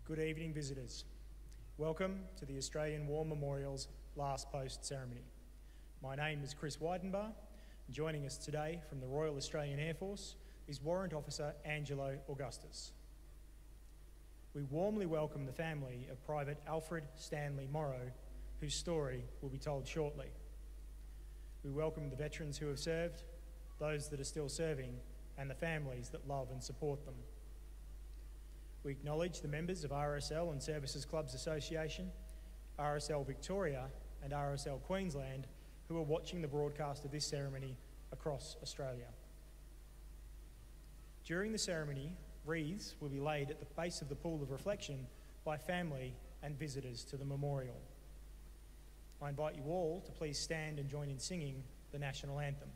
Good evening, visitors. Welcome to the Australian War Memorial's last post ceremony. My name is Chris Weidenbar, and joining us today from the Royal Australian Air Force is Warrant Officer Angelo Augustus. We warmly welcome the family of Private Alfred Stanley Morrow, whose story will be told shortly. We welcome the veterans who have served, those that are still serving, and the families that love and support them. We acknowledge the members of RSL and Services Clubs Association, RSL Victoria and RSL Queensland who are watching the broadcast of this ceremony across Australia. During the ceremony, wreaths will be laid at the base of the pool of reflection by family and visitors to the memorial. I invite you all to please stand and join in singing the national anthem.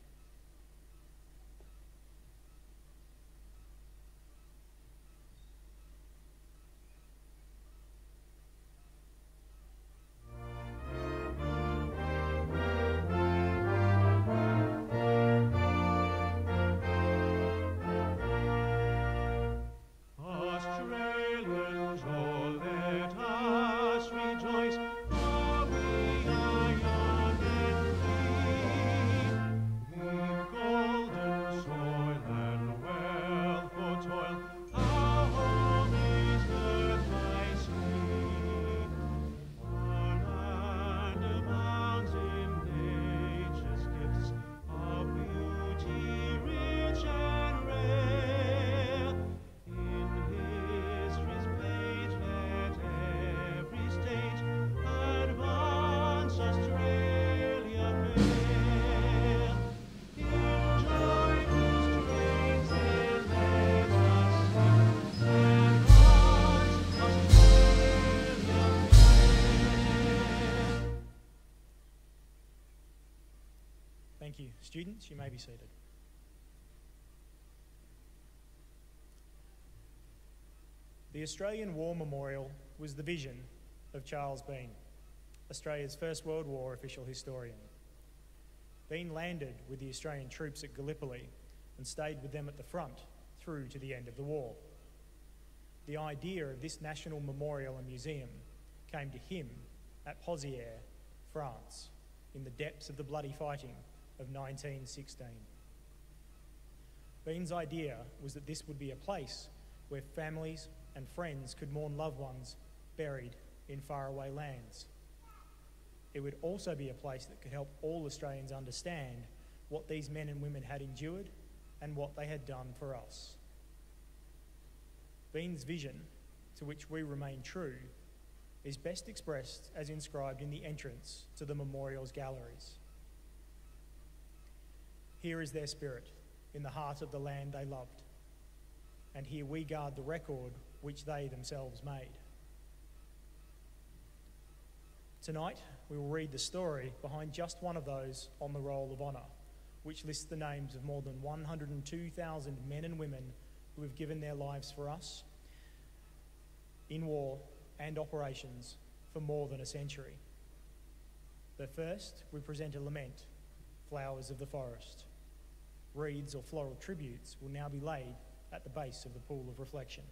Thank you. Students, you may be seated. The Australian War Memorial was the vision of Charles Bean, Australia's First World War official historian. Bean landed with the Australian troops at Gallipoli and stayed with them at the front through to the end of the war. The idea of this national memorial and museum came to him at Pozières, France, in the depths of the bloody fighting of 1916. Bean's idea was that this would be a place where families and friends could mourn loved ones buried in faraway lands. It would also be a place that could help all Australians understand what these men and women had endured and what they had done for us. Bean's vision, to which we remain true, is best expressed as inscribed in the entrance to the memorial's galleries. Here is their spirit, in the heart of the land they loved, and here we guard the record which they themselves made. Tonight, we will read the story behind just one of those on the Roll of Honour, which lists the names of more than 102,000 men and women who have given their lives for us in war and operations for more than a century. But first, we present a lament, Flowers of the Forest. Wreaths or floral tributes will now be laid at the base of the pool of reflection.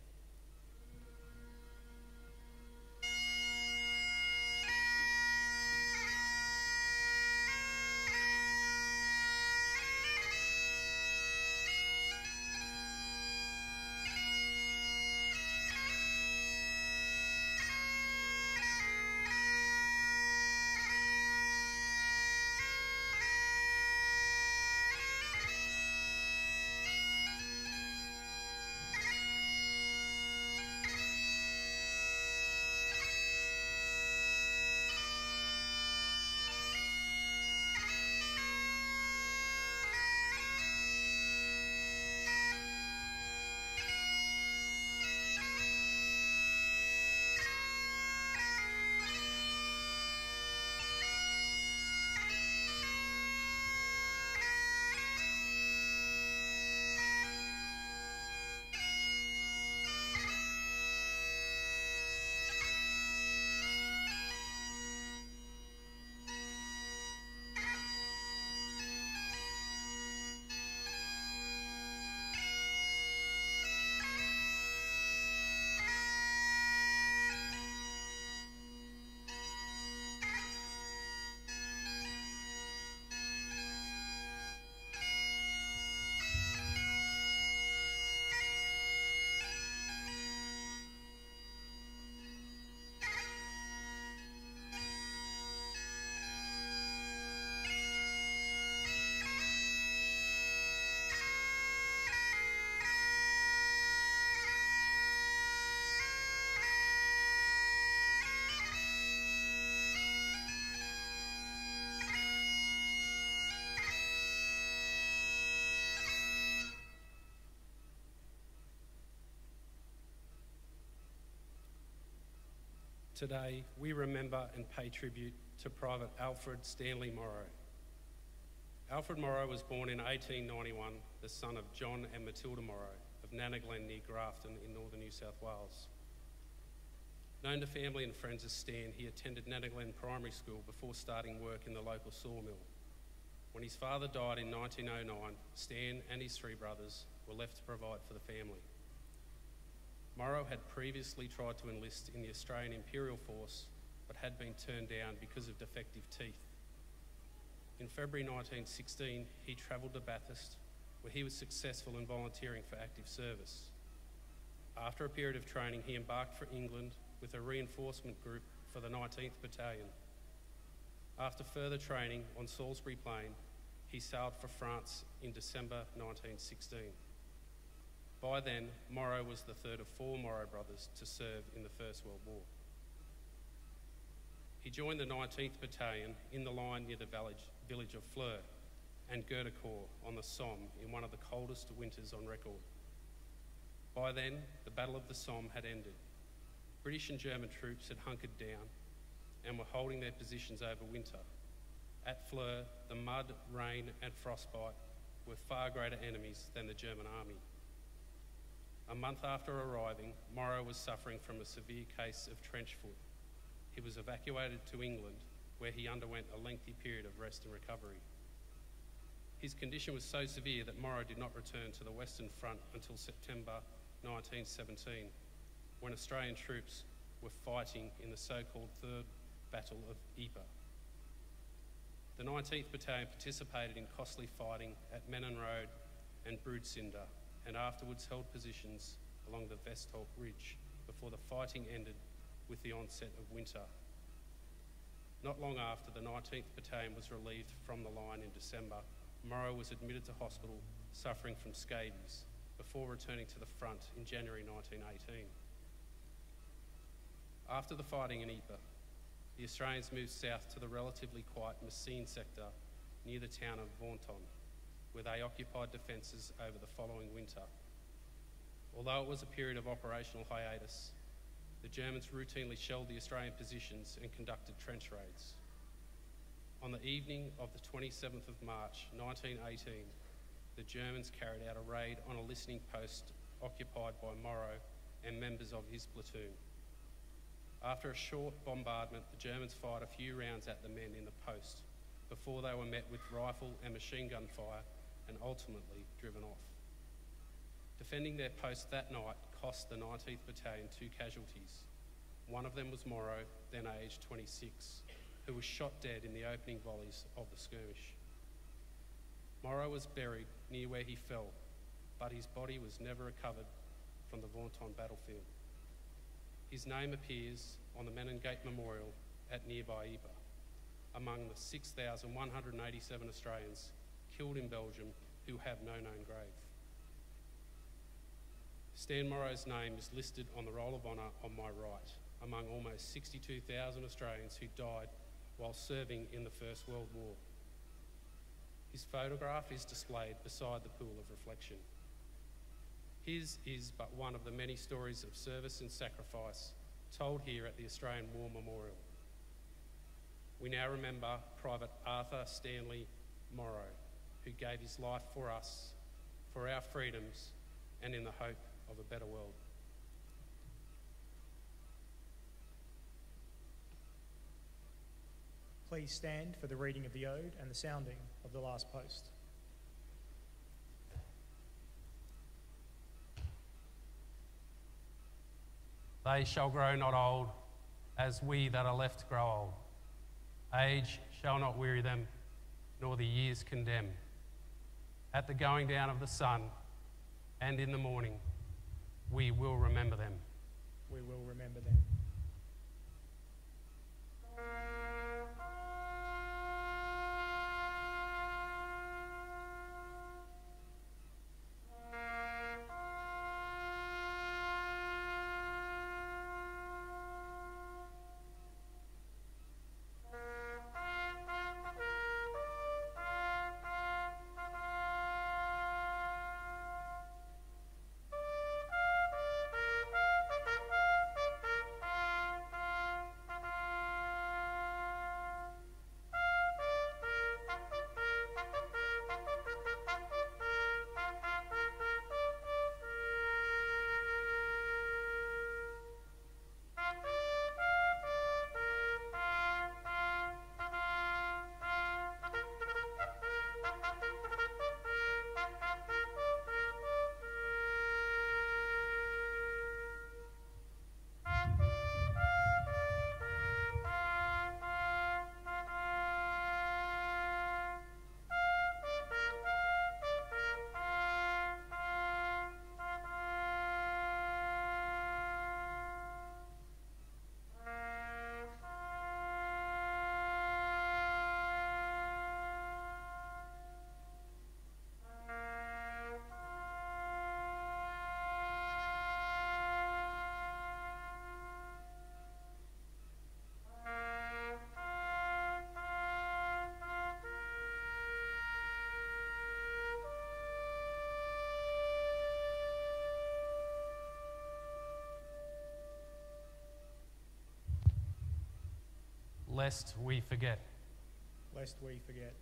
Today, we remember and pay tribute to Private Alfred Stanley Morrow. Alfred Morrow was born in 1891, the son of John and Matilda Morrow of Nanaglen near Grafton in northern New South Wales. Known to family and friends as Stan, he attended Nanaglen Primary School before starting work in the local sawmill. When his father died in 1909, Stan and his three brothers were left to provide for the family. Morrow had previously tried to enlist in the Australian Imperial Force, but had been turned down because of defective teeth. In February 1916, he travelled to Bathurst, where he was successful in volunteering for active service. After a period of training, he embarked for England with a reinforcement group for the 19th Battalion. After further training on Salisbury Plain, he sailed for France in December 1916. By then, Morrow was the third of four Morrow brothers to serve in the First World War. He joined the 19th Battalion in the line near the village of Fleur and Gerdecourt on the Somme in one of the coldest winters on record. By then, the Battle of the Somme had ended. British and German troops had hunkered down and were holding their positions over winter. At Fleur, the mud, rain and frostbite were far greater enemies than the German army. A month after arriving, Morrow was suffering from a severe case of trench foot. He was evacuated to England, where he underwent a lengthy period of rest and recovery. His condition was so severe that Morrow did not return to the Western Front until September 1917, when Australian troops were fighting in the so-called Third Battle of Ypres. The 19th Battalion participated in costly fighting at Menin Road and Broodcinder, and afterwards held positions along the Westhoek Ridge before the fighting ended with the onset of winter. Not long after, the 19th Battalion was relieved from the line in December. Morrow was admitted to hospital suffering from scabies before returning to the front in January 1918. After the fighting in Ypres, the Australians moved south to the relatively quiet Messines sector near the town of Vaughan, where they occupied defences over the following winter. Although it was a period of operational hiatus, the Germans routinely shelled the Australian positions and conducted trench raids. On the evening of the 27th of March 1918, the Germans carried out a raid on a listening post occupied by Morrow and members of his platoon. After a short bombardment, the Germans fired a few rounds at the men in the post before they were met with rifle and machine gun fire and ultimately driven off. Defending their post that night cost the 19th Battalion 2 casualties. One of them was Morrow, then aged 26, who was shot dead in the opening volleys of the skirmish. Morrow was buried near where he fell, but his body was never recovered from the Vaughan battlefield. His name appears on the Meningate Memorial at nearby Ypres, among the 6,187 Australians killed in Belgium who have no known grave. Stan Morrow's name is listed on the Roll of Honour on my right, among almost 62,000 Australians who died while serving in the First World War. His photograph is displayed beside the pool of reflection. His is but one of the many stories of service and sacrifice told here at the Australian War Memorial. We now remember Private Arthur Stanley Morrow, who gave his life for us, for our freedoms, and in the hope of a better world. Please stand for the reading of the ode and the sounding of the last post. They shall grow not old, as we that are left grow old. Age shall not weary them, nor the years condemn. At the going down of the sun, and in the morning, we will remember them. We will remember them. lest we forget. Lest we forget.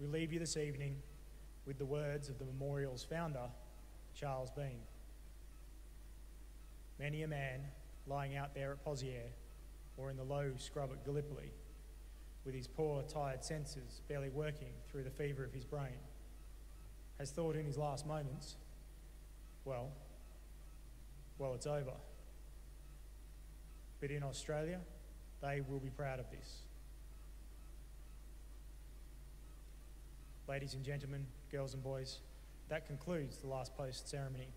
We leave you this evening with the words of the memorial's founder, Charles Bean. Many a man lying out there at Poziere or in the low scrub at Gallipoli, with his poor, tired senses barely working through the fever of his brain, has thought in his last moments, well, it's over. But in Australia, they will be proud of this. Ladies and gentlemen, girls and boys, that concludes the last post ceremony.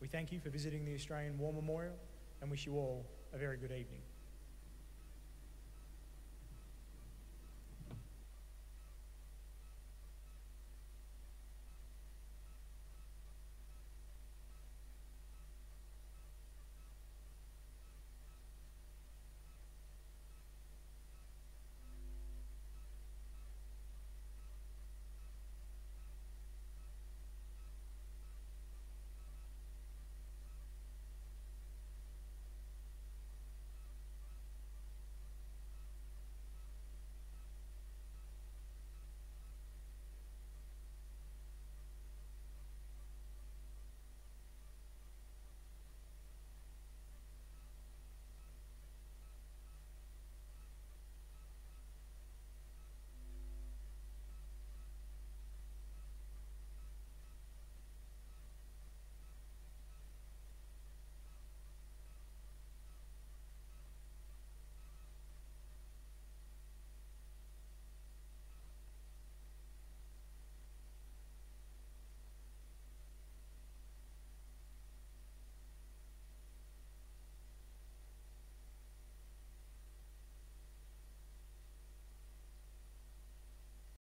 We thank you for visiting the Australian War Memorial and wish you all a very good evening.